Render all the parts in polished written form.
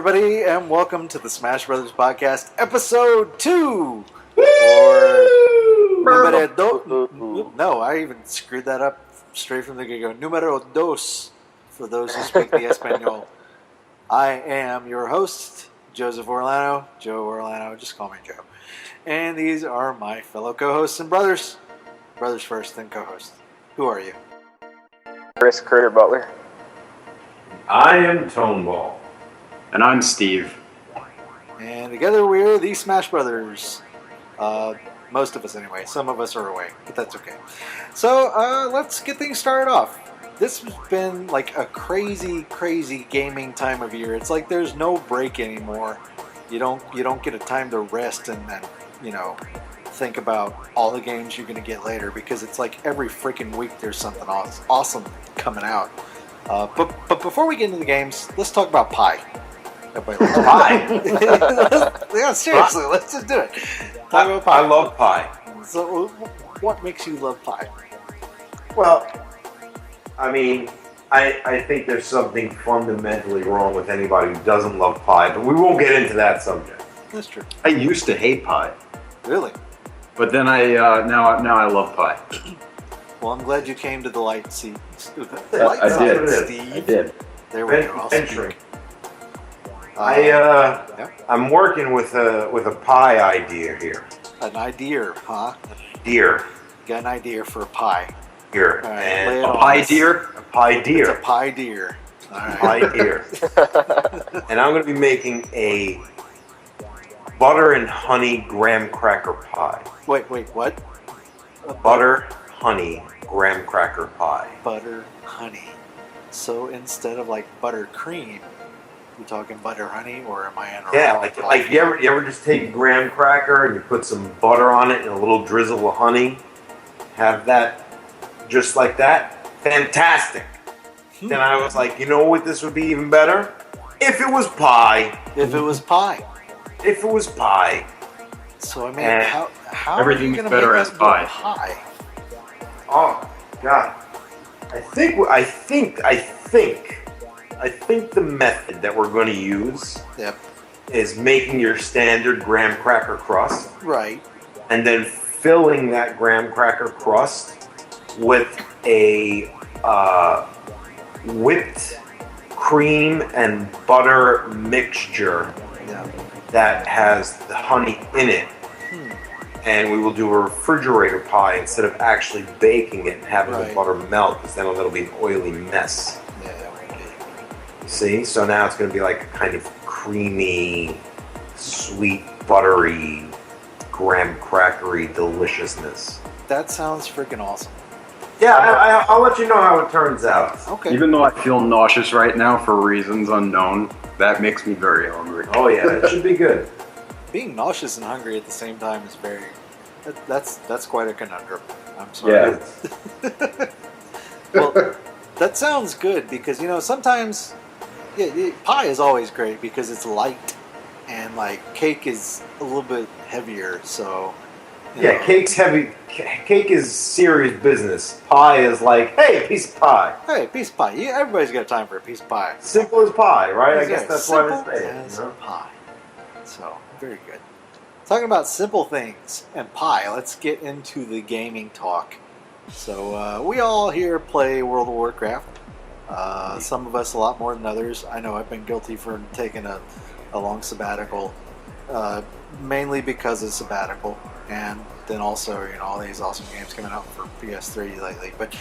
everybody, and welcome to the Smash Brothers Podcast, Episode 2! Or... No, I even screwed that up straight from the get-go. Numero dos, for those who speak the Espanol. I am your host, Joseph Orlano. Joe Orlano, just call me Joe. And these are my fellow co-hosts and brothers. Brothers first, then co-host. Who are you? Chris Critter Butler. I am Toneball. And I'm Steve. And together we're the Smash Brothers. Most of us anyway. Some of us are away, but that's okay. So let's get things started off. This has been like a crazy gaming time of year. It's like there's no break anymore. You don't get a time to rest and think about all the games you're going to get later, because it's like every freaking week there's something awesome coming out. But before we get into the games, let's talk about pie. Pie? Yeah, seriously, let's just do it. Talk about pie. I love pie. So, what makes you love pie? Well, I mean, I think there's something fundamentally wrong with anybody who doesn't love pie, but we won't get into that subject. That's true. I used to hate pie, Really? but then now I love pie. Well, I'm glad you came to the light seat. I did. Steve. I did. There we go. I'll Venturing. speak. I'm working with a pie idea here. An idea, huh? Deer. Got an idea for a pie. Here. All right, And lay it A on pie us. deer? a pie deer. It's a pie deer. All right. Pie deer. And I'm going to be making a butter and honey graham cracker pie. Wait, what? Butter, honey, graham cracker pie. Butter, honey. So instead of like butter cream, you talking butter honey, or am I in? Yeah, like you ever just take a graham cracker and you put some butter on it and a little drizzle of honey, have that just like that? Fantastic. Then I was like, you know what, this would be even better? If it was pie. If it was pie. If it was pie. So I mean, how Everything's are you better make as that pie. into a pie? Oh God. I think the method that we're going to use Yep. is making your standard graham cracker crust Right. and then filling that graham cracker crust with a whipped cream and butter mixture Yeah. that has the honey in it. And we will do a refrigerator pie instead of actually baking it and having Right. the butter melt, because then it'll be an oily mess. Yeah. Okay. See? So now it's going to be like a kind of creamy, sweet, buttery, graham crackery deliciousness. That sounds freaking awesome. Yeah, I'll let you know how it turns out. Okay. Even though I feel nauseous right now for reasons unknown, that makes me very hungry. Oh yeah, it should be good. Being nauseous and hungry at the same time is that's quite a conundrum. I'm sorry. Yeah. Well, that sounds good, because sometimes pie is always great because it's light, and like cake is a little bit heavier. So Yeah, cake's heavy. Cake is serious business. Pie is like, hey, piece of pie. Hey, piece of pie. Yeah, everybody's got time for a piece of pie. Simple as pie, right? I guess Yeah, that's why simple they say as it. You know? pie. So very good. Talking about simple things and pie, let's get into the gaming talk. So we all here play World of Warcraft. Some of us a lot more than others. I know I've been guilty for taking a long sabbatical, mainly because of sabbatical, and then also all these awesome games coming out for PS3 lately. But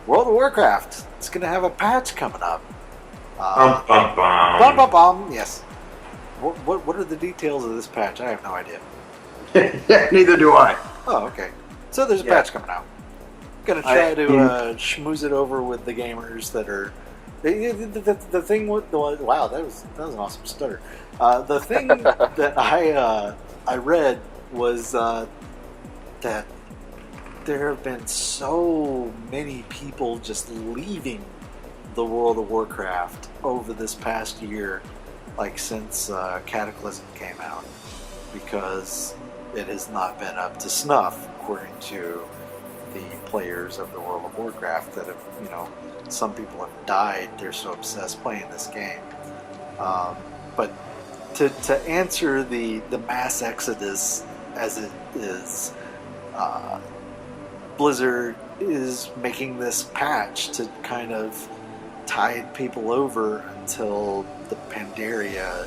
World of Warcraft, it's going to have a patch coming up. Bum, bum, bum. Yes. What are the details of this patch? I have no idea. Yeah, neither do I. Oh, okay. So there's a patch coming out. Gonna try to schmooze it over with the gamers that are. The thing with the wow, that was an awesome stutter. The thing that I read was that there have been so many people just leaving the World of Warcraft over this past year, like since Cataclysm came out, because it has not been up to snuff, according to the players of the World of Warcraft that have, some people have died. They're so obsessed playing this game. But to answer the mass exodus as it is, Blizzard is making this patch to kind of tide people over until the Pandaria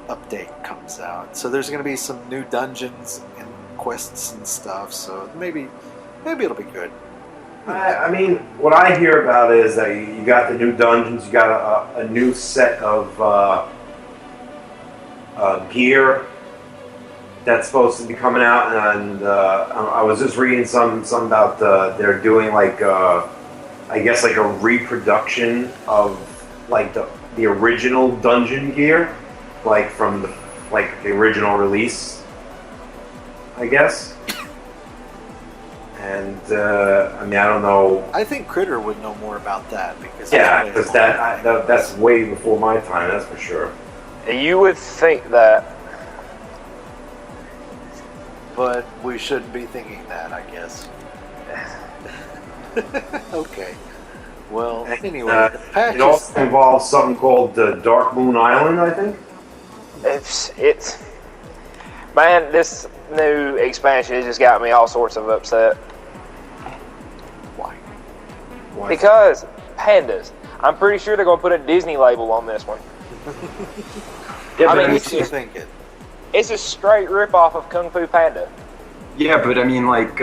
update comes out. So there's going to be some new dungeons and quests and stuff. So maybe it'll be good. I mean, what I hear about is that you got the new dungeons, you got a new set of gear that's supposed to be coming out, and I was just reading some about they're doing like I guess like a reproduction of like the original dungeon gear, like from the original release, I guess. And I mean, I don't know. I think Critter would know more about that because because that's way before my time. That's for sure. You would think that. But we shouldn't be thinking that, I guess. Okay. Well, anyway, it also involves something called Dark Moon Island, I think. It's man, this new expansion has just got me all sorts of upset. Why? Because pandas. I'm pretty sure they're going to put a Disney label on this one. Yeah, I but mean, What are you thinking? it's a straight rip-off of Kung Fu Panda. yeah, but I mean, like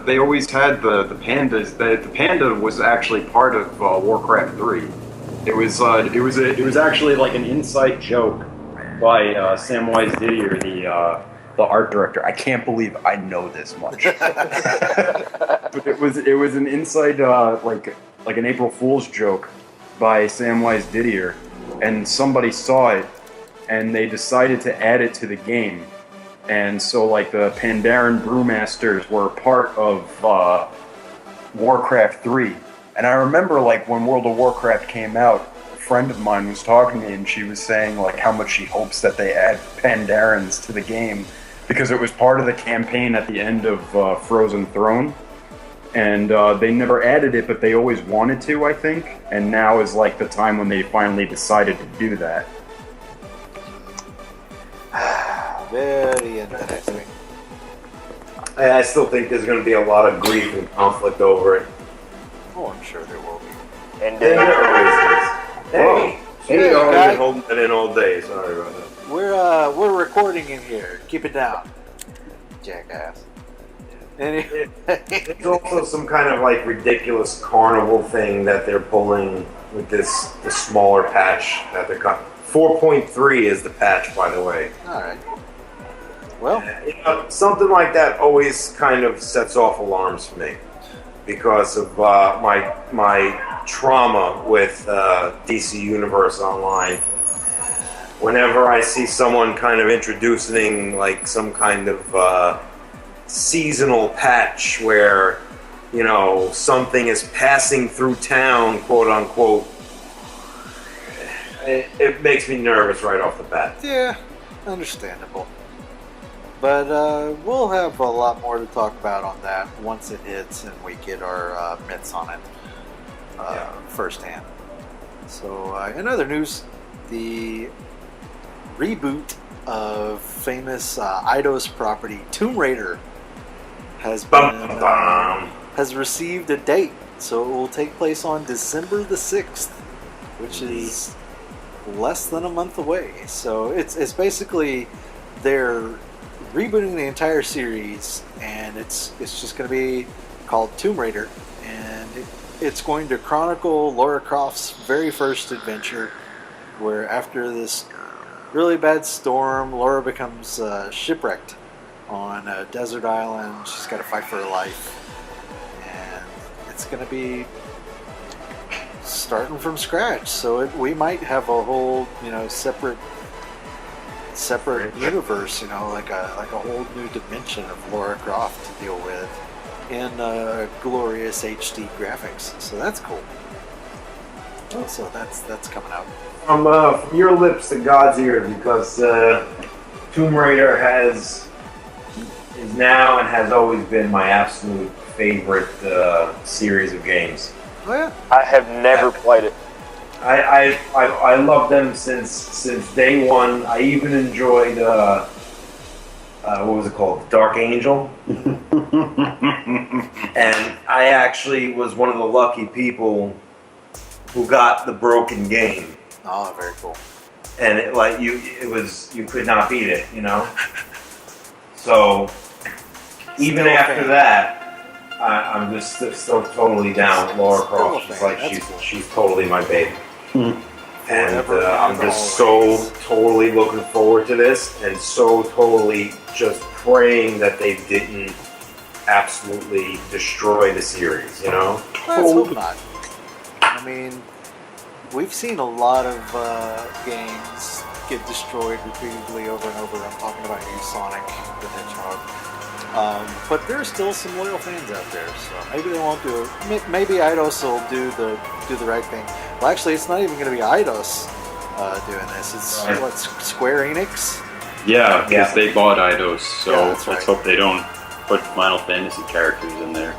they always had the pandas. The panda was actually part of Warcraft 3. It was actually like an inside joke by Samwise Didier, the art director. I can't believe I know this much. But it was an inside like an April Fool's joke by Samwise Didier, and somebody saw it, and they decided to add it to the game. And so, like, the Pandaren Brewmasters were part of Warcraft 3. And I remember, like, when World of Warcraft came out, a friend of mine was talking to me, and she was saying, like, how much she hopes that they add Pandarens to the game, because it was part of the campaign at the end of Frozen Throne. And they never added it, but they always wanted to, I think. And now is, like, the time when they finally decided to do that. Very interesting. I still think there's going to be a lot of grief and conflict over it. Oh, I'm sure there will be. And There always is. Hey, Hey, I've guy. been holding that in all day. Sorry about that. We're recording in here. Keep it down, jackass. Anyway, There's also some kind of like ridiculous carnival thing that they're pulling with the smaller patch that they're cut. 4.3 is the patch, by the way. all right. Well, You know, something like that always kind of sets off alarms for me because of my trauma with DC Universe Online. Whenever I see someone kind of introducing like some kind of seasonal patch where, you know, something is passing through town, quote unquote, it makes me nervous right off the bat. yeah, understandable. But we'll have a lot more to talk about on that once it hits and we get our mitts on it firsthand. So, in other news, the reboot of famous Eidos property Tomb Raider has received a date. So it will take place on December the 6th, which is less than a month away. So it's basically they're rebooting the entire series, and it's just going to be called Tomb Raider, and it's going to chronicle Lara Croft's very first adventure, where after this really bad storm, Lara becomes shipwrecked on a desert island. She's got to fight for her life, and it's going to be starting from scratch. So we might have a whole, separate universe, like a whole new dimension of Lara Croft to deal with in glorious HD graphics. So that's cool. So that's coming out. From your lips to God's ears, because Tomb Raider is now and has always been my absolute favorite series of games. Oh yeah. I have never played it. I love them since day one. I even enjoyed what was it called, Dark Angel, and I actually was one of the lucky people who got the broken game. Oh, very cool. And you could not beat it, you know. So even Still a after fan. that, I'm just still totally down with Laura Still a Croft. She's fan. like That's cool. she's totally my baby. And Forever I'm and just always. so totally looking forward to this, and so totally just praying that they didn't absolutely destroy the series, you know? Let's hope not. I mean, we've seen a lot of games get destroyed repeatedly over and over. I'm talking about you, Sonic the Hedgehog. But there's still some loyal fans out there, so maybe they won't do it. Maybe Eidos will do the right thing. Well, actually, it's not even going to be Eidos doing this. It's Right. what, Square Enix. Yeah, because Yeah. they bought Eidos, so Yeah, let's that's right. hope they don't put Final Fantasy characters in there.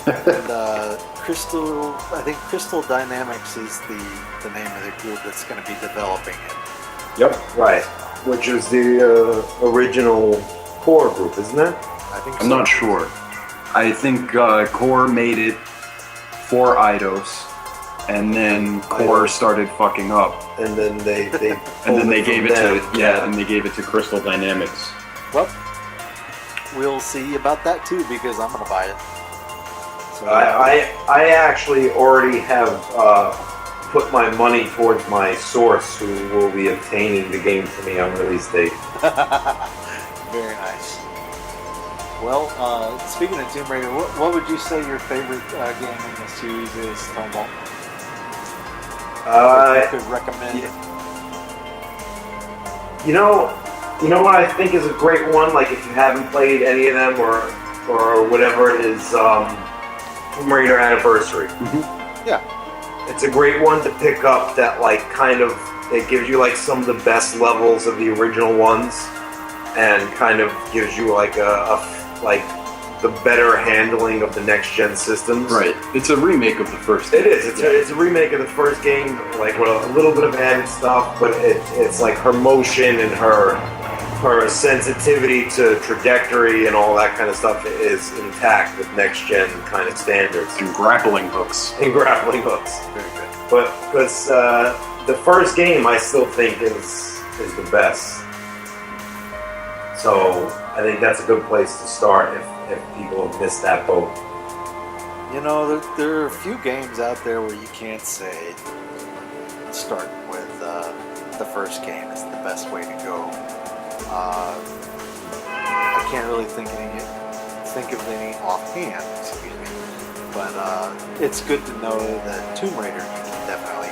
And I think Crystal Dynamics is the name of the group that's going to be developing it. Yep. Right. Which is the original core group, isn't it? I think I'm so. not sure. I think Core made it for Eidos, and then Core started fucking up, And then they and then they gave it to them. and they gave it to Crystal Dynamics. Well, we'll see about that too because I'm going to buy it. So, I actually already have put my money towards my source, who will be obtaining the game for me on release date. very nice. Well, speaking of Tomb Raider, what would you say your favorite game in this series is, Tomball? You could recommend. You know what I think is a great one. Like if you haven't played any of them or whatever, it is Tomb Raider Anniversary. Yeah. It's a great one to pick up. That like kind of it gives you like some of the best levels of the original ones, and kind of gives you like like the better handling of the next gen systems. Right. It's a remake of the first. It is. It's a remake of the first game, like with a little bit of added stuff, but it's like her motion and her sensitivity to trajectory and all that kind of stuff is intact with next gen kind of standards And grappling hooks. and grappling hooks. Very good. But because the first game, I still think is the best. So I think that's a good place to start if people have missed that boat. You know, there are a few games out there where you can't say start with the first game is the best way to go. I can't really think of any offhand, excuse me. But it's good to know that Tomb Raider, you can definitely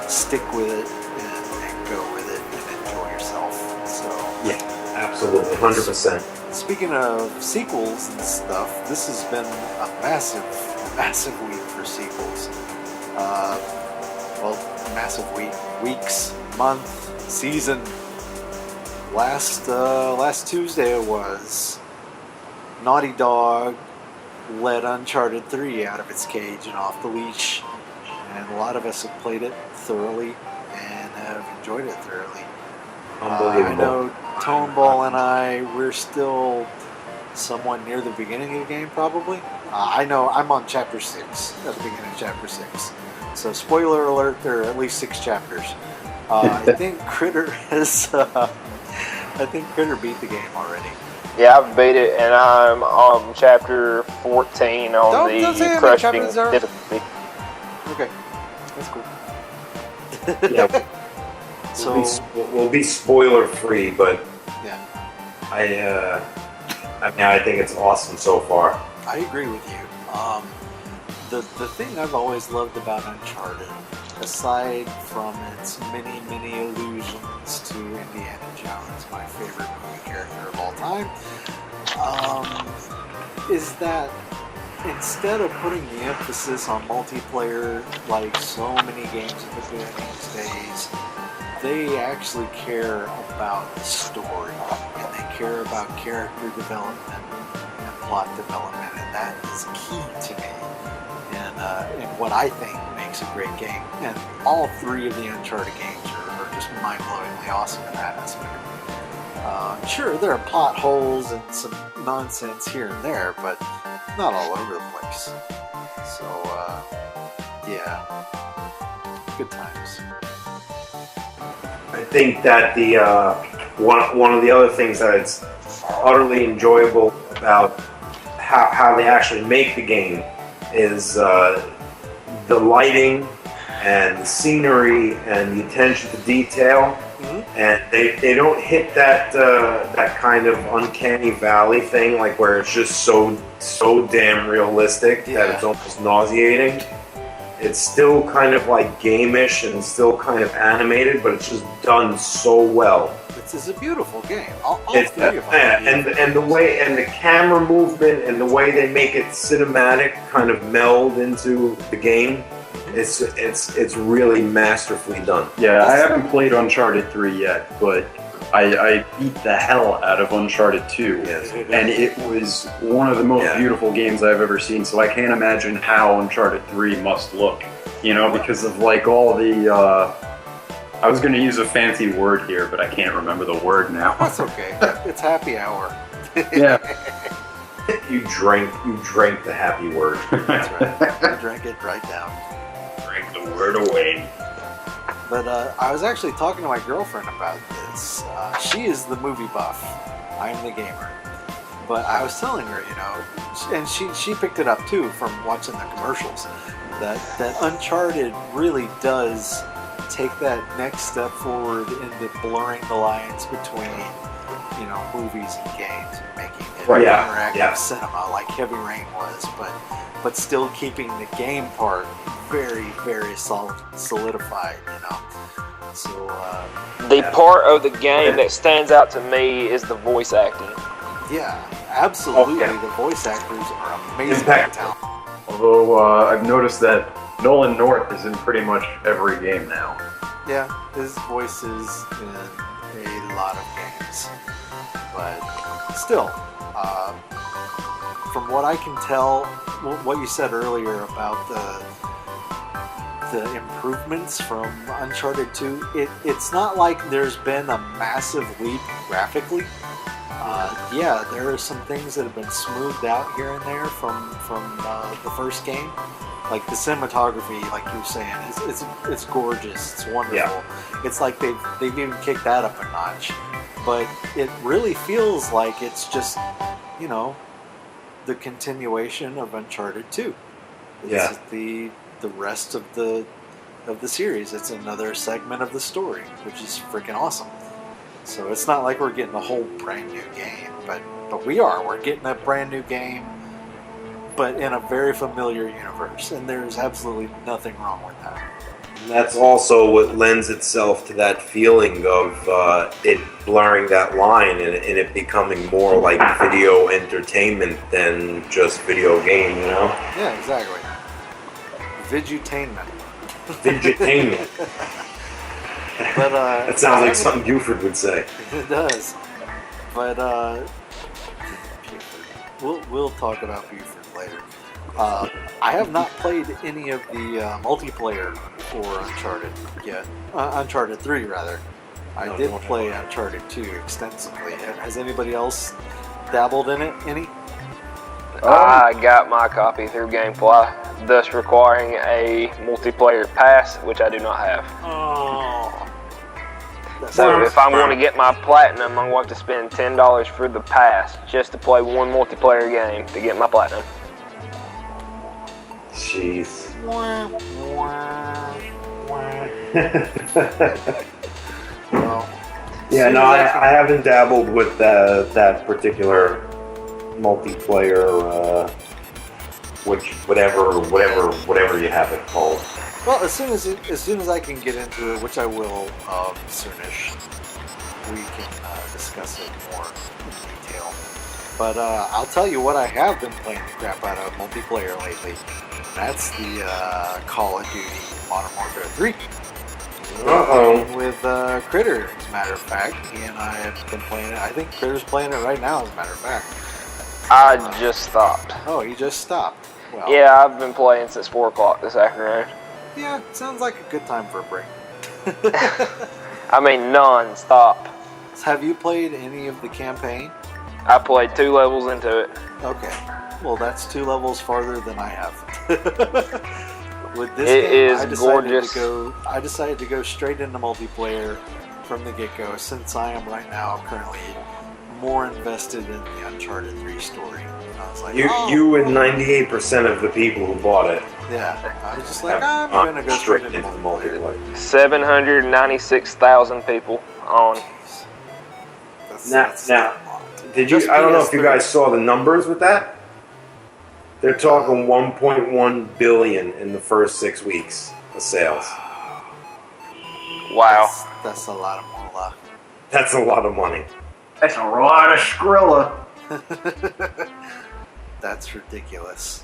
stick with it and go with it and enjoy yourself. So Yeah, absolutely, 100%. speaking of sequels and stuff, this has been a massive week for sequels. Massive weeks, month, season. Last Tuesday it was. Naughty Dog let Uncharted 3 out of its cage and off the leash, and a lot of us have played it thoroughly and have enjoyed it thoroughly. Unbelievable. I know Toneball and we're still somewhat near the beginning of the game, probably. I know I'm on Chapter 6, at the beginning of Chapter 6. So, spoiler alert, there are at least 6 chapters. I think Critter beat the game already. Yeah, I've beat it, and I'm on chapter 14 on Don't say how the many crushing chapters there are. difficulty. Okay, that's cool. Yeah, So, we'll be spoiler free, but yeah, I think it's awesome so far. I agree with you. The thing I've always loved about Uncharted, aside from its many allusions to Indiana Jones, my favorite movie character of all time, is that instead of putting the emphasis on multiplayer like so many games have been doing these days, they actually care about the story and they care about character development and plot development, and that is key to me. And what I think makes a great game. And all three of the Uncharted games are just mind-blowingly awesome in that aspect. Sure, there are plot holes and some nonsense here and there, but not all over the place. So, yeah, good times. I think that the one of the other things that it's utterly enjoyable about how they actually make the game is the lighting and the scenery and the attention to detail. And they don't hit that that kind of uncanny valley thing, like where it's just so damn realistic that it's almost nauseating. It's still kind of like game-ish and still kind of animated, but it's just done so well. It's a beautiful game. All three of them. And the way and the camera movement and the way they make it cinematic kind of meld into the game. It's really masterfully done. Yeah, I haven't played Uncharted 3 yet, but I beat the hell out of Uncharted 2, and it was one of the most beautiful games I've ever seen, so I can't imagine how Uncharted 3 must look, you know, because of like all the, I was going to use a fancy word here, but I can't remember the word now. That's okay. It's happy hour. Yeah. You drank the happy word. That's right. You drank it right down. Drank the word away. But I was actually talking to my girlfriend about this. She is the movie buff. I'm the gamer. But I was telling her, you know, and she picked it up too from watching the commercials, that Uncharted really does take that next step forward into blurring the lines between, you know, movies and games and making it interactive cinema like Heavy Rain was, but still keeping the game part very, very solidified, you know. So the part of the game that stands out to me is the voice acting. Yeah, absolutely. The voice actors are amazing talent. Although I've noticed that Nolan North is in pretty much every game now. Yeah, his voice is in a lot of games, but still, from what I can tell, what you said earlier about the improvements from Uncharted 2, it's not like there's been a massive leap graphically. Yeah, there are some things that have been smoothed out here and there from the first game. Like the cinematography, like you were saying, it's gorgeous. It's wonderful. Yeah. It's like they've even kicked that up a notch. But it really feels like it's just, you know, the continuation of Uncharted 2. It's the rest of the series. It's another segment of the story, which is freaking awesome. So it's not like we're getting a whole brand new game, but we are. We're getting a brand new game, but in a very familiar universe, and there's absolutely nothing wrong with that. And that's also what lends itself to that feeling of it blurring that line and it becoming more like video entertainment than just video game, you know? Yeah, exactly. Vidutainment. Vidutainment. But, that sounds like something Buford would say. It does. But we'll talk about Buford later. I have not played any of the multiplayer for Uncharted yet. Uncharted 3, rather. I did play Uncharted 2 extensively. Has anybody else dabbled in it? Any? I got my copy through GameFly, thus requiring a multiplayer pass, which I do not have. Oh. So if I'm going to get my platinum, I'm going to have to spend $10 for the pass just to play one multiplayer game to get my platinum. Jeez. Well, yeah, no, I haven't dabbled with that particular multiplayer, whatever you have it called. Well, as soon as I can get into it, which I will soonish, we can discuss it more in detail. But I'll tell you what I have been playing the crap out of multiplayer lately. That's the Call of Duty Modern Warfare 3. With Critter, as a matter of fact. He and I have been playing it. I think Critter's playing it right now, as a matter of fact. I just stopped. Oh, he just stopped. Well, yeah, I've been playing since 4 o'clock this afternoon. Yeah, sounds like a good time for a break. I mean, non-stop. Have you played any of the campaign? I played 2 levels into it. Okay. Well, that's 2 levels farther than I have. With this It game, is gorgeous. I decided to go straight into multiplayer from the get-go, since I am right now currently more invested in the Uncharted 3 story. I was like, You and 98% of the people who bought it. yeah. I was just like, I'm gonna go straight into multiplayer. 796,000 people on. Now, did you? Just I don't know if you PS3. guys saw the numbers with that. They're talking 1.1 billion in the first 6 weeks of sales. Wow. That's a lot of moolah. That's a lot of money. That's a lot of Skrilla. That's ridiculous.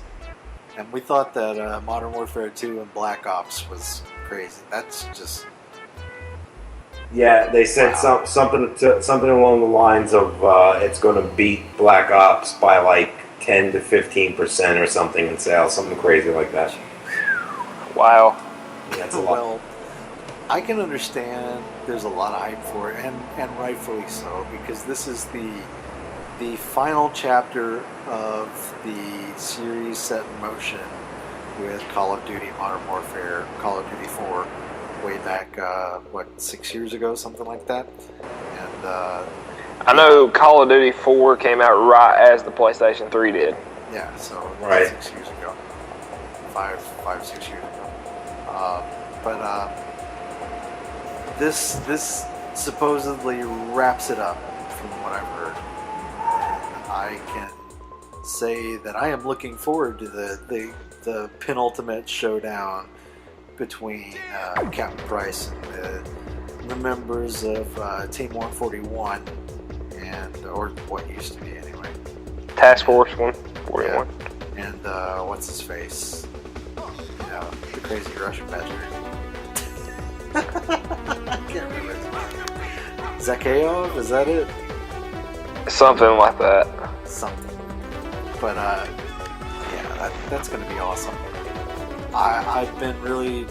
And we thought that Modern Warfare 2 and Black Ops was crazy. That's just... Yeah, they said something along the lines of it's going to beat Black Ops by like 10 to 15% or something in sales, something crazy like that. Wow. Yeah, that's a lot. Well, I can understand there's a lot of hype for it, and rightfully so, because this is the final chapter of the series set in motion with Call of Duty Modern Warfare, Call of Duty 4, way back, 6 years ago, something like that. And I know Call of Duty 4 came out right as the PlayStation 3 did. yeah, so Right. 6 years ago, 6 years ago. But this supposedly wraps it up, from what I've heard. And I can say that I am looking forward to the penultimate showdown between Captain Price and the members of Team 141, or what used to be anyway. Task Force 141. Yeah. And what's his face? You know, the crazy Russian bastard. I can't remember his name. Zakhaev, is that it? Something like that. Something. But yeah, that's going to be awesome. I've been really...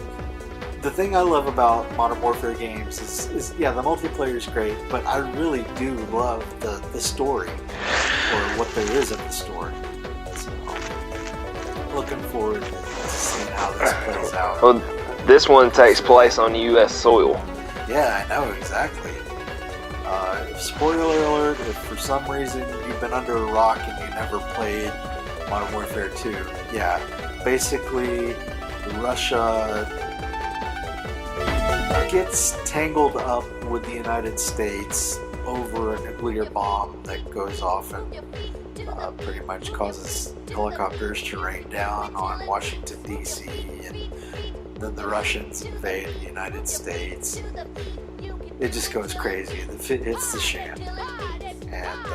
The thing I love about Modern Warfare games is the multiplayer is great, but I really do love the story, or what there is in the story. So, looking forward to seeing how this plays out. Well, this one takes place on U.S. soil. Yeah, I know, exactly. Spoiler alert, if for some reason you've been under a rock and you never played Modern Warfare 2, yeah, basically Russia gets tangled up with the United States over a nuclear bomb that goes off and pretty much causes helicopters to rain down on Washington, D.C., and then the Russians invade the United States. It just goes crazy. It's the sham. And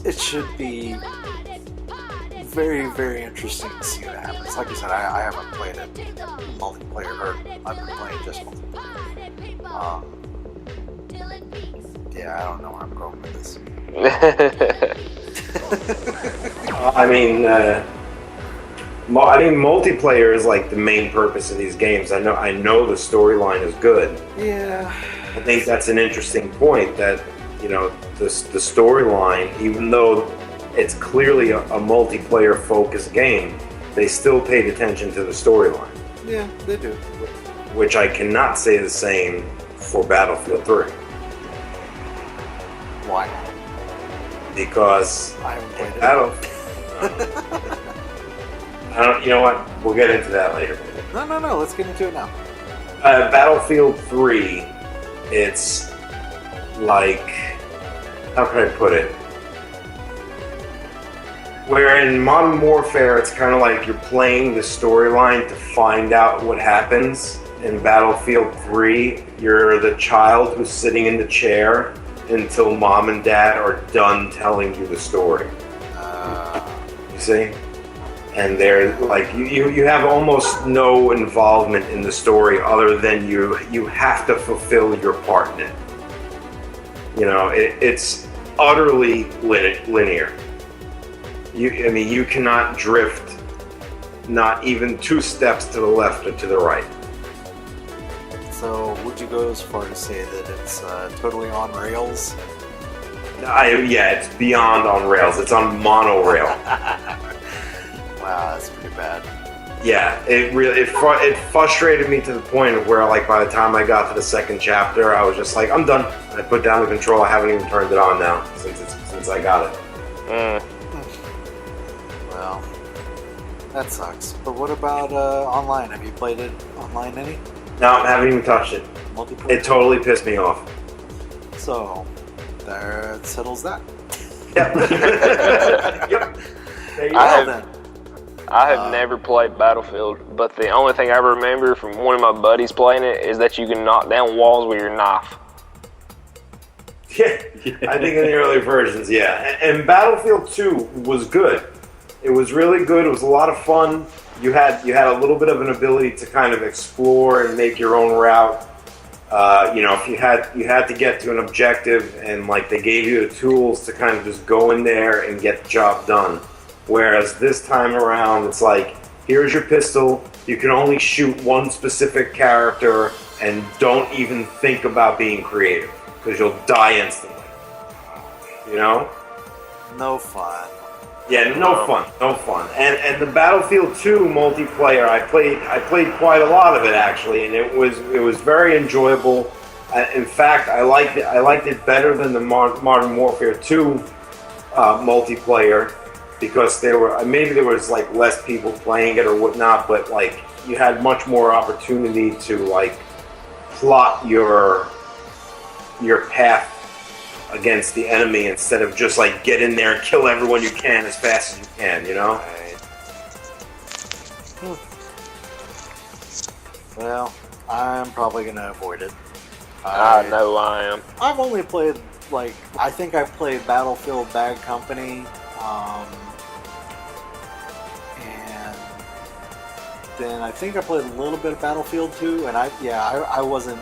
it should be very, very interesting to see what happens. Like I said, I haven't played it multiplayer, or I've been playing just multiplayer. Yeah, I don't know where I'm going with this. I mean, multiplayer is like the main purpose of these games. I know the storyline is good. Yeah. I think that's an interesting point, that, you know, the storyline, even though it's clearly a multiplayer focused game, they still paid attention to the storyline. Yeah, they do. Which I cannot say the same for Battlefield 3. Why? Because I haven't played it. I don't, you know what? We'll get into that later. No, let's get into it now. Battlefield 3, it's like, how can I put it? Where in Modern Warfare, it's kind of like you're playing the storyline to find out what happens. In Battlefield 3, you're the child who's sitting in the chair until mom and dad are done telling you the story. You see? And they're like, you have almost no involvement in the story other than you have to fulfill your part in it. You know, it's utterly linear. You cannot drift not even 2 steps to the left or to the right. So, would you go as far to say that it's totally on rails? Yeah, it's beyond on rails. It's on monorail. Wow, that's pretty bad. Yeah, it frustrated me to the point of where, like, by the time I got to the second chapter, I was just like, I'm done. I put down the control. I haven't even turned it on now since I got it. Well, that sucks. But what about online? Have you played it online any? No, I haven't even touched it. Multiplayer? It totally pissed me off. So, there settles that. Yep. Yep. There you go. I have never played Battlefield, but the only thing I remember from one of my buddies playing it is that you can knock down walls with your knife. Yeah, I think in the early versions, yeah. And Battlefield 2 was good. It was really good. It was a lot of fun. You had a little bit of an ability to kind of explore and make your own route. If you had to get to an objective, and like they gave you the tools to kind of just go in there and get the job done. Whereas this time around, it's like, here's your pistol. You can only shoot one specific character, and don't even think about being creative because you'll die instantly. You know? No fun. Yeah, no fun. And the Battlefield 2 multiplayer, I played quite a lot of it actually, and it was very enjoyable. In fact, I liked it better than the Modern Warfare 2 multiplayer, because there was like less people playing it or whatnot, but like you had much more opportunity to like plot your path against the enemy instead of just like get in there and kill everyone you can as fast as you can, you know? Well, I'm probably gonna avoid it. I know I am. I've only played, like, I think I played Battlefield Bad Company, and then I think I played a little bit of Battlefield 2, and I wasn't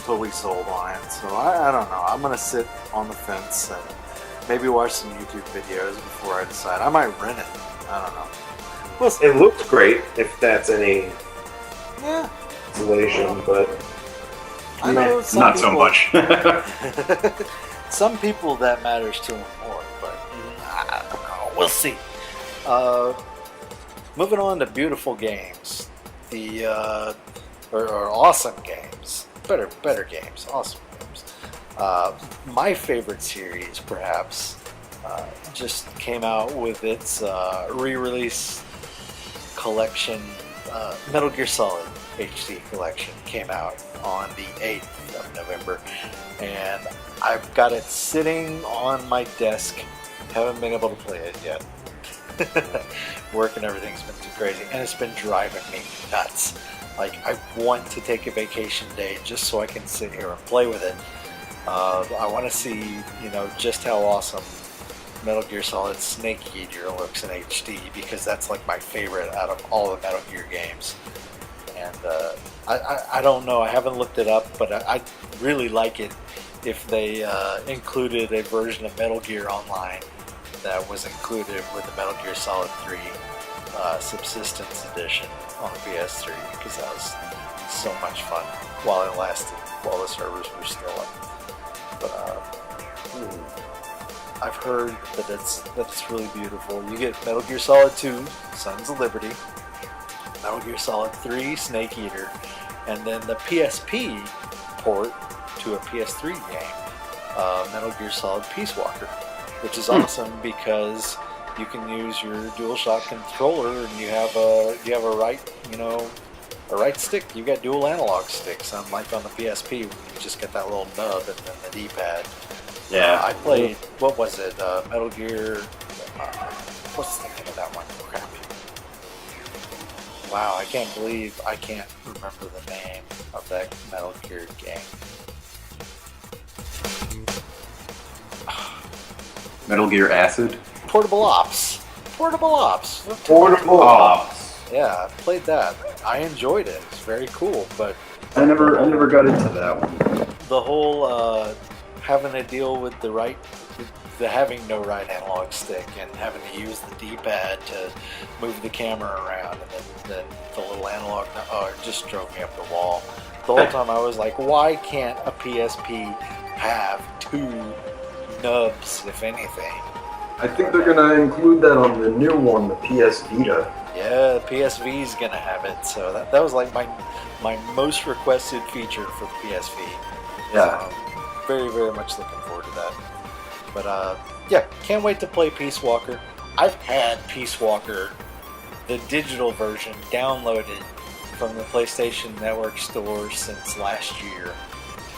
totally sold on it, so I don't know. I'm gonna sit on the fence and maybe watch some YouTube videos before I decide. I might rent it. I don't know. We'll see. It looks great, if that's any Yeah. consolation, but I know some Not people, so much. some people that matters to them more, but I don't know. We'll see. Moving on to beautiful games, or awesome games, better games, awesome games. My favorite series, perhaps, just came out with its re-release collection. Metal Gear Solid HD collection came out on the 8th of November, and I've got it sitting on my desk. Haven't been able to play it yet. Work and everything's been too crazy, and it's been driving me nuts. Like, I want to take a vacation day just so I can sit here and play with it. I want to see, just how awesome Metal Gear Solid Snake Eater looks in HD, because that's like my favorite out of all the Metal Gear games. And I don't know, I haven't looked it up, but I'd really like it if they included a version of Metal Gear Online that was included with the Metal Gear Solid 3 Subsistence Edition on the PS3, because that was so much fun while it lasted, while the servers were still up. But I've heard that it's really beautiful. You get Metal Gear Solid 2, Sons of Liberty, Metal Gear Solid 3, Snake Eater, and then the PSP port to a PS3 game, Metal Gear Solid Peace Walker, which is awesome because you can use your DualShock controller and you have a right stick. You got dual analog sticks, unlike on the PSP, you just get that little nub and then the D-pad. Yeah. I played, what was it, Metal Gear, what's the name of that one? Crap. Wow, I can't believe I can't remember the name of that Metal Gear game. Metal Gear Acid? Portable Ops. Yeah, I played that. I enjoyed it. It's very cool, but I never got into that one. the whole having to deal with the the having no right analog stick and having to use the D-pad to move the camera around, and then the little analog, it just drove me up the wall. The whole time I was like, why can't a PSP have two nubs, if anything? I think they're gonna include that on the new one, the PS Vita. Yeah, the PSV's gonna have it, so that was like my most requested feature for the PSV. Yeah. So, very, very much looking forward to that. But yeah, can't wait to play Peace Walker. I've had Peace Walker, the digital version, downloaded from the PlayStation Network store since last year.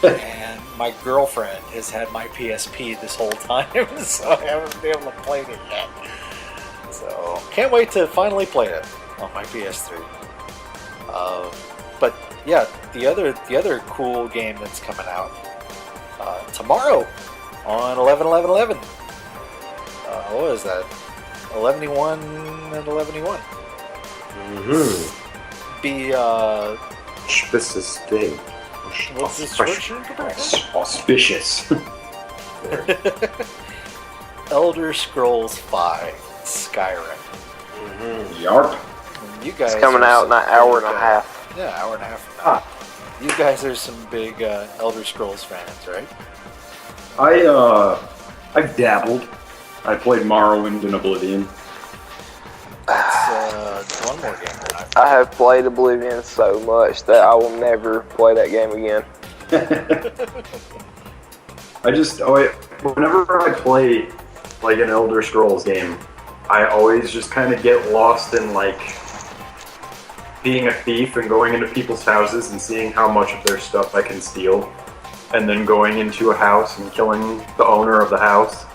And my girlfriend has had my PSP this whole time, so I haven't been able to play it yet. So can't wait to finally play it on my PS3. But yeah, the other cool game that's coming out tomorrow on 11/11/11. What is that? 11/1 and 11/1. Mm-hmm. Be Auspicious day. what's this version? Auspicious. Elder Scrolls V Skyrim. Mm-hmm. Yarp. You guys It's coming are out in some an hour and big, a half. Yeah, hour and a half from now. You guys are some big Elder Scrolls fans, right? I've dabbled. I played Morrowind and Oblivion. That's one more game that I've I have played Oblivion so much that I will never play that game again. Whenever I play like an Elder Scrolls game, I always just kind of get lost in like being a thief and going into people's houses and seeing how much of their stuff I can steal, and then going into a house and killing the owner of the house,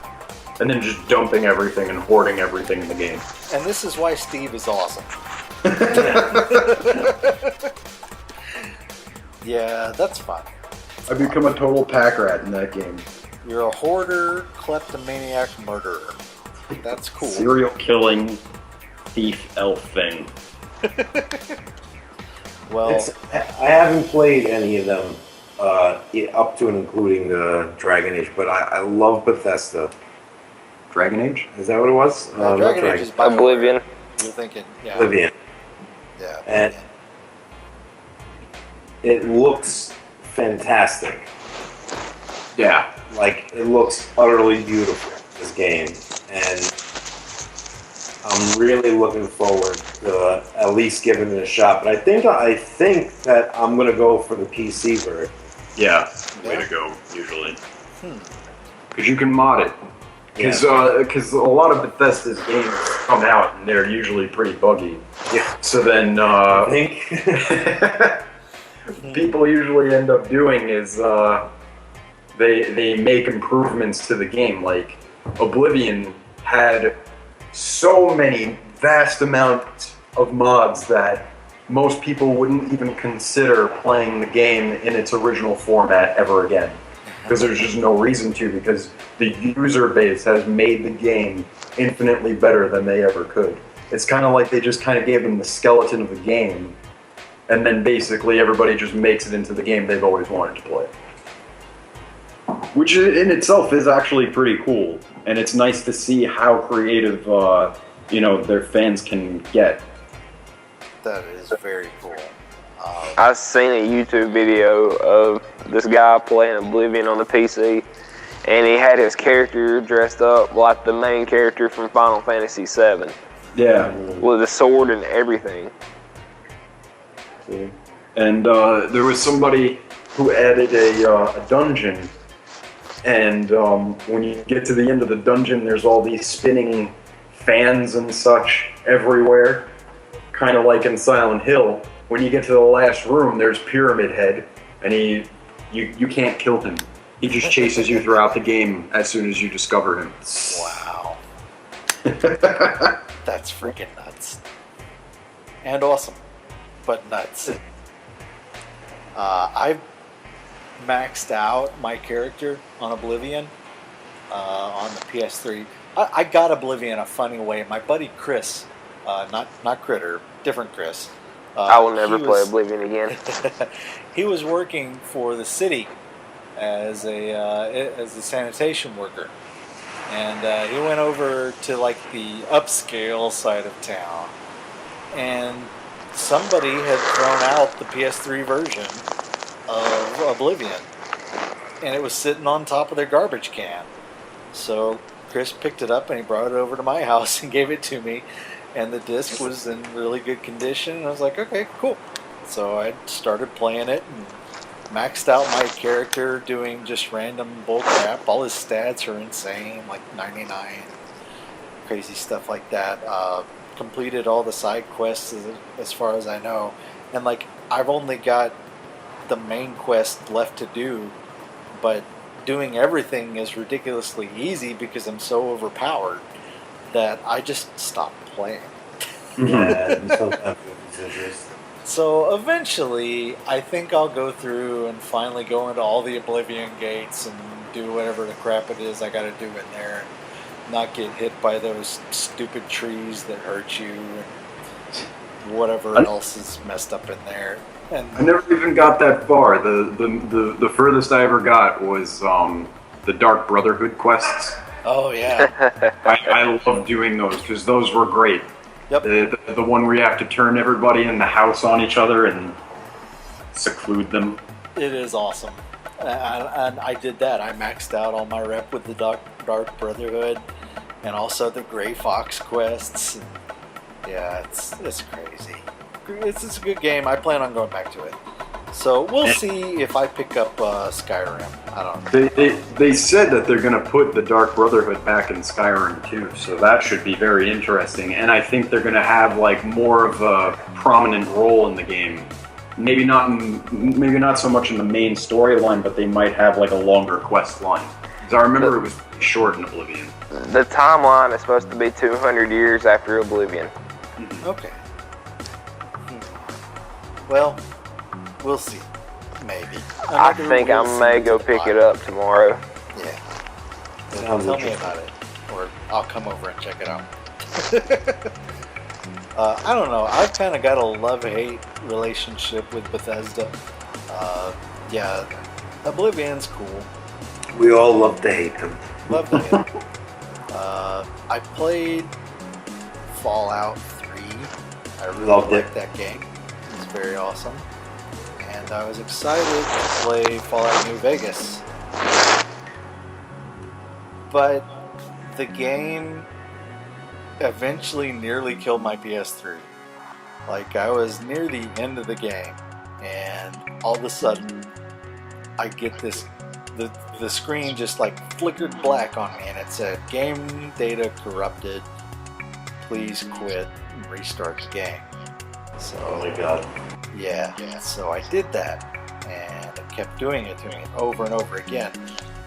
and then just dumping everything and hoarding everything in the game. And this is why Steve is awesome. Yeah, that's fun. I become a total pack rat in that game. You're a hoarder, kleptomaniac, murderer. That's cool. Serial killing thief elf thing. Well, I haven't played any of them up to and including the Dragon Age, but I love Bethesda. Dragon Age? Is that what it was? Dragon not Age is by Oblivion. You're thinking, yeah. Oblivion. Yeah. And it looks fantastic. Yeah. Like, it looks utterly beautiful, this game. And I'm really looking forward to at least giving it a shot. But I think that I'm going to go for the PC version. Yeah. Way to go, usually. Because you can mod it. Because a lot of Bethesda's games come out and they're usually pretty buggy. Yeah. So then I think. people usually end up doing is they make improvements to the game. Like Oblivion had so many vast amounts of mods that most people wouldn't even consider playing the game in its original format ever again. Because there's just no reason to, because the user base has made the game infinitely better than they ever could. It's kind of like they just kind of gave them the skeleton of the game, and then basically everybody just makes it into the game they've always wanted to play. Which in itself is actually pretty cool, and it's nice to see how creative their fans can get. That is very cool. I've seen a YouTube video of this guy playing Oblivion on the PC, and he had his character dressed up like the main character from Final Fantasy VII. Yeah. With a sword and everything. And there was somebody who added a dungeon, and when you get to the end of the dungeon, there's all these spinning fans and such everywhere, kind of like in Silent Hill. When you get to the last room, there's Pyramid Head, and you can't kill him. He just chases you throughout the game as soon as you discover him. Wow. That's freaking nuts. And awesome. But nuts. I've maxed out my character on Oblivion on the PS3. I got Oblivion a funny way. My buddy Chris, not Critter, different Chris. I will never play Oblivion again. He was working for the city as a sanitation worker, and he went over to like the upscale side of town, and somebody had thrown out the PS3 version of Oblivion, and it was sitting on top of their garbage can. So Chris picked it up and he brought it over to my house and gave it to me, and the disc was in really good condition, and I was like, okay, cool. So I started playing it and maxed out my character doing just random bullcrap. All his stats are insane, like 99, crazy stuff like that. Completed all the side quests as far as I know, and like I've only got the main quest left to do, but doing everything is ridiculously easy because I'm so overpowered that I just stopped playing. Yeah, sometimes it's interest. So eventually, I think I'll go through and finally go into all the Oblivion gates and do whatever the crap it is I gotta do in there and not get hit by those stupid trees that hurt you and whatever else is messed up in there. And I never even got that far. The furthest I ever got was the Dark Brotherhood quests. oh yeah, I love doing those because those were great. yep. The one where you have to turn everybody in the house on each other and seclude them. It is awesome. And I did that. I maxed out all my rep with the Dark Brotherhood and also the Gray Fox quests. And yeah, it's crazy. It's a good game. I plan on going back to it. So we'll see if I pick up Skyrim. I don't know. They said that they're going to put the Dark Brotherhood back in Skyrim too, so that should be very interesting. And I think they're going to have like more of a prominent role in the game. Maybe not so much in the main storyline, but they might have like a longer quest line. Because I remember it was pretty short in Oblivion. The timeline is supposed to be 200 years after Oblivion. Okay. Well, we'll see. Maybe. I think I may go pick it up tomorrow. Yeah. Sounds Tell me interesting. about it, or I'll come over and check it out. I don't know. I've kind of got a love-hate relationship with Bethesda. Yeah, Oblivion's cool. We all love to hate them. Love to hate it. I played Fallout 3. I really Loved it. liked that game. It was very awesome. And I was excited to play Fallout New Vegas. But the game eventually nearly killed my PS3. Like, I was near the end of the game, and all of a sudden, I get this, the screen just like flickered black on me, and it said, game data corrupted, please quit and restart the game. So, Oh my god. yeah, so I did that, and I kept doing it over and over again.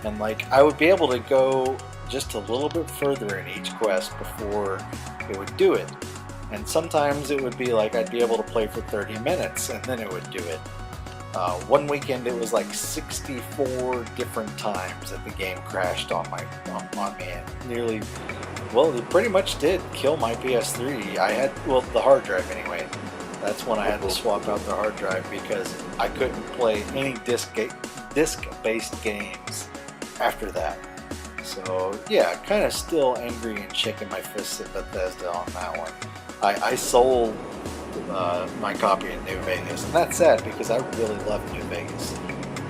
And like, I would be able to go just a little bit further in each quest before it would do it. And sometimes it would be like I'd be able to play for 30 minutes and then it would do it. One weekend it was like 64 different times that the game crashed on me, and nearly, well, it pretty much did kill my PS3. I had, well, the hard drive anyway. That's when I had to swap out the hard drive because I couldn't play any disc-based games after that. So yeah, kind of still angry and shaking my fists at Bethesda on that one. I sold my copy of New Vegas, and that's sad because I really loved New Vegas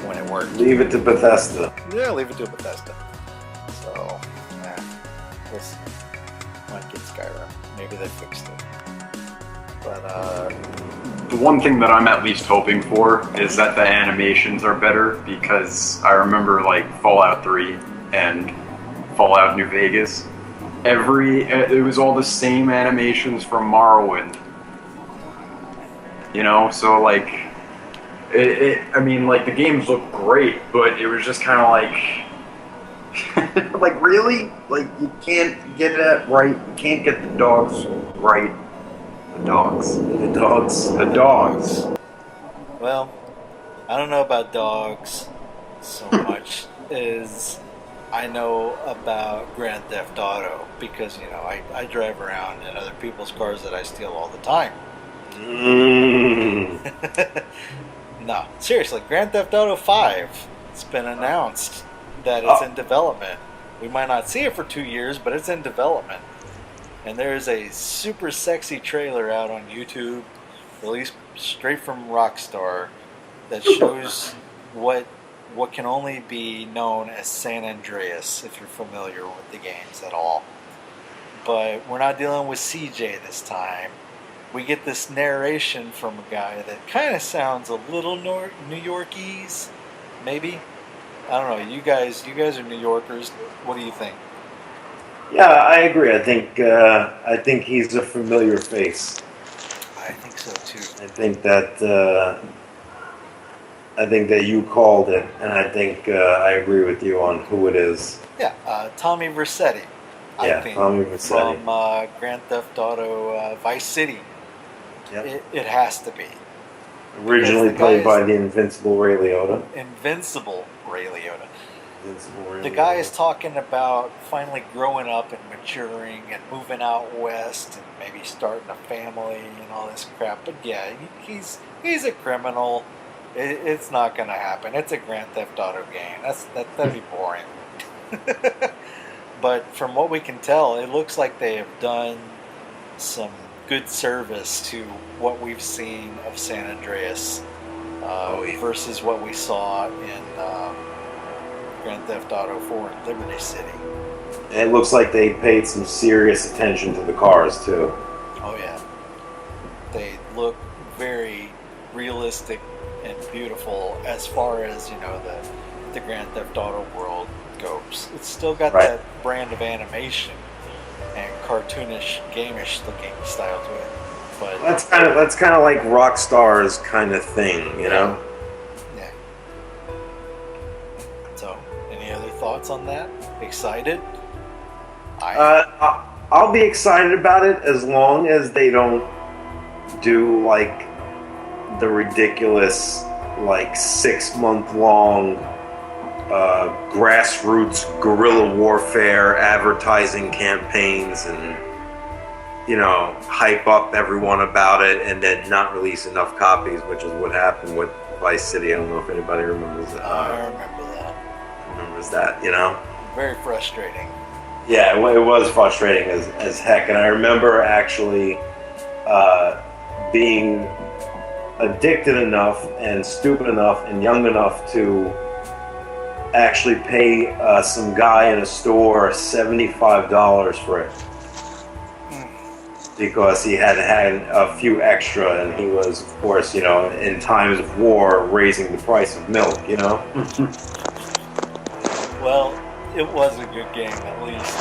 when it worked. Leave it to Bethesda. Yeah, leave it to Bethesda. So, yeah, we'll see. Might get Skyrim. Maybe they fixed it. But, The one thing that I'm at least hoping for is that the animations are better, because I remember like Fallout 3 and Fallout New Vegas. It was all the same animations from Morrowind. You know, so like, I mean, like the games look great, but it was just kind of like, like really? Like you can't get that right. You can't get the dogs right. The dogs. The dogs. well, I don't know about dogs so much as I know about Grand Theft Auto because, you know, I drive around in other people's cars that I steal all the time. No, seriously, Grand Theft Auto 5. It's been announced that it's in development. We might not see it for 2 years, but it's in development. And there's a super sexy trailer out on YouTube, released straight from Rockstar, that shows what can only be known as San Andreas, if you're familiar with the games at all. But we're not dealing with CJ this time. We get this narration from a guy that kind of sounds a little New Yorkese, maybe. I don't know. You guys are New Yorkers. What do you think? Yeah, I agree. I think he's a familiar face. I think so too. I think that you called it, and I think I agree with you on who it is. Yeah, Tommy Vercetti. I think, Tommy Vercetti from Grand Theft Auto Vice City. Yep. It has to be. Originally played by the invincible Ray Liotta. Invincible Ray Liotta. The guy is talking about finally growing up and maturing and moving out west and maybe starting a family and all this crap. But yeah, he's a criminal. It's not going to happen. It's a Grand Theft Auto game. That'd be boring. But from what we can tell, it looks like they have done some good service to what we've seen of San Andreas versus what we saw in Grand Theft Auto 4 in Liberty City. And it looks like they paid some serious attention to the cars too. Oh yeah, they look very realistic and beautiful as far as the Grand Theft Auto world goes. It's still got that brand of animation and cartoonish, gamish looking style to it. But that's kind of like Rockstar's kind of thing, Yeah. So, any other thoughts on that? Excited? I'll be excited about it as long as they don't do like the ridiculous 6-month-long grassroots guerrilla warfare advertising campaigns and hype up everyone about it and then not release enough copies, which is what happened with Vice City. I don't know if anybody remembers that. I remember that. Remembers that, Very frustrating. Yeah, it was frustrating as heck, and I remember actually being addicted enough and stupid enough and young enough to actually pay some guy in a store $75 for it because he had a few extra, and he was, of course, in times of war, raising the price of milk. Well, it was a good game, at least.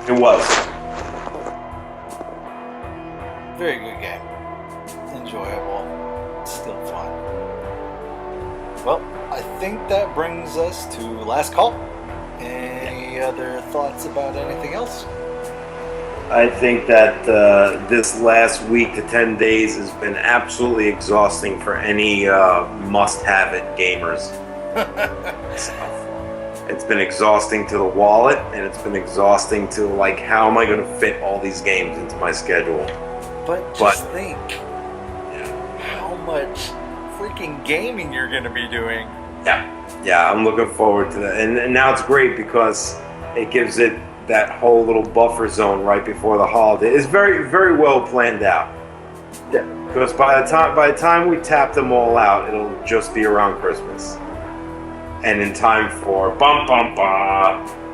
It was. Very good game. Enjoyable. Still fun. Well, I think that brings us to last call. Any other thoughts about anything else? I think that this last week to 10 days has been absolutely exhausting for any must-have-it gamers. It's been exhausting to the wallet, and it's been exhausting to how am I going to fit all these games into my schedule? But just think how much freaking gaming you're going to be doing. Yeah, I'm looking forward to that. And now it's great because it gives it that whole little buffer zone right before the holiday. It's very, very well planned out. Yeah. Because by the time we tap them all out, it'll just be around Christmas. And in time for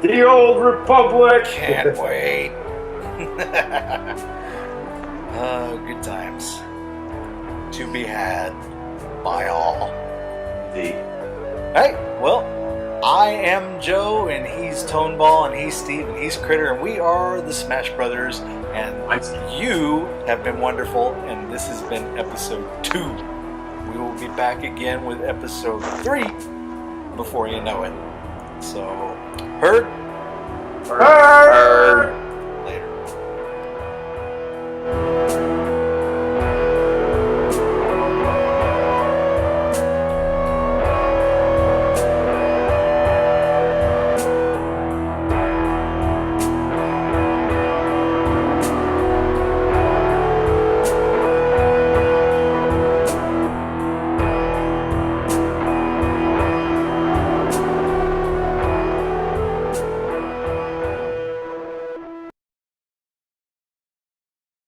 the Old Republic. Can't wait. Good times to be had by all. Indeed. Hey, well, I am Joe, and he's Toneball, and he's Steve, and he's Critter, and we are the Smash Brothers, and you have been wonderful, and this has been episode 2. We will be back again with episode 3 before you know it. So, heard?